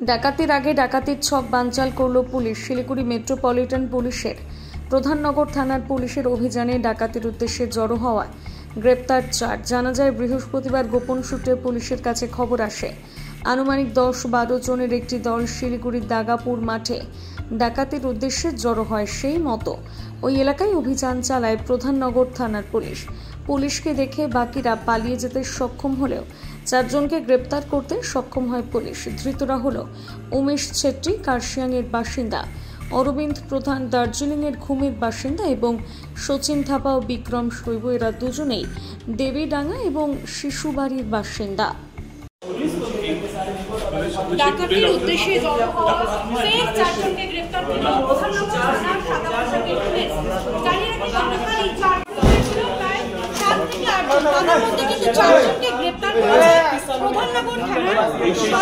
ডাকাতির আগে ডাকাতির ছক বানচাল করল পুলিশ। শিলিগুড়ি মেট্রোপলিটন পুলিশের প্রধাননগর থানার পুলিশের অভিযানে ডাকাতির উদ্দেশ্যে জড়ো হওয়ায় গ্রেপ্তার 4। জানা যায়, বৃহস্পতিবার গোপন সূত্রে পুলিশের কাছে খবর আসে আনুমানিক 10-12 জনের একটি দল শিলিগুড়ির দাগাপুর মাঠে ডাকাতির উদ্দেশ্যে জড়ো হয়। সেই মতো ওই এলাকায় অভিযান চালায় প্রধাননগর থানার পুলিশ। পুলিশকে দেখে বাকিরা পালিয়ে যেতে সক্ষম হলেও 4 জনকে গ্রেপ্তার করতে সক্ষম হয় পুলিশ। ধৃতরা হল উমেশ ছেত্রী, কার্শিয়াংয়ের বাসিন্দা, অরবিন্দ প্রধান, দার্জিলিংয়ের ঘুমের বাসিন্দা এবং সচিন থাপা ও বিক্রম শৈব। এরা দুজনেই দেবীডাঙ্গা এবং শিশুবাড়ির বাসিন্দা। ডাকাতির উদ্দেশ্যে জড়ো হওয়া ফের 4 জনকে গ্রেপ্তার করল প্রধাননগর থানার সাদাপোশাকের পুলিশ। জানিয়ে রাখি, গতকাল এই 4 জনের ছিল প্রায় 7 থেকে 8 জন। তাদের মধ্যে কিন্তু 4 জনকে গ্রেপ্তার করেছে প্রধাননগর থানার হয়ে গেছে।